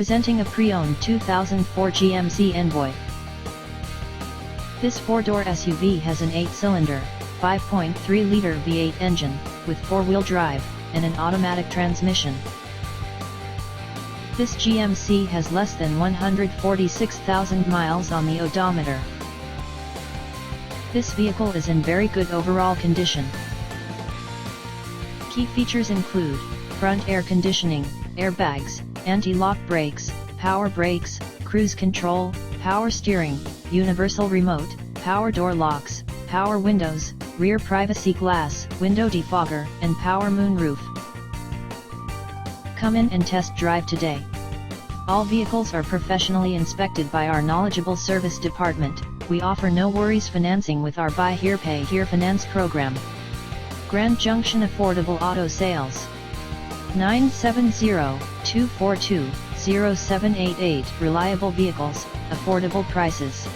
Presenting a pre-owned 2004 GMC Envoy. This 4-door SUV has an 8-cylinder, 5.3-liter V8 engine, with 4-wheel drive, and an automatic transmission. This GMC has less than 146,000 miles on the odometer. This vehicle is in very good overall condition. Key features include front air conditioning, airbags, anti-lock brakes, power brakes, cruise control, power steering, universal remote, power door locks, power windows, rear privacy glass, window defogger, and power moonroof. Come in and test drive today. All vehicles are professionally inspected by our knowledgeable service department. We offer no worries financing with our Buy Here Pay Here finance program. Grand Junction Affordable Auto Sales. 970-242-0788. Reliable vehicles, affordable prices.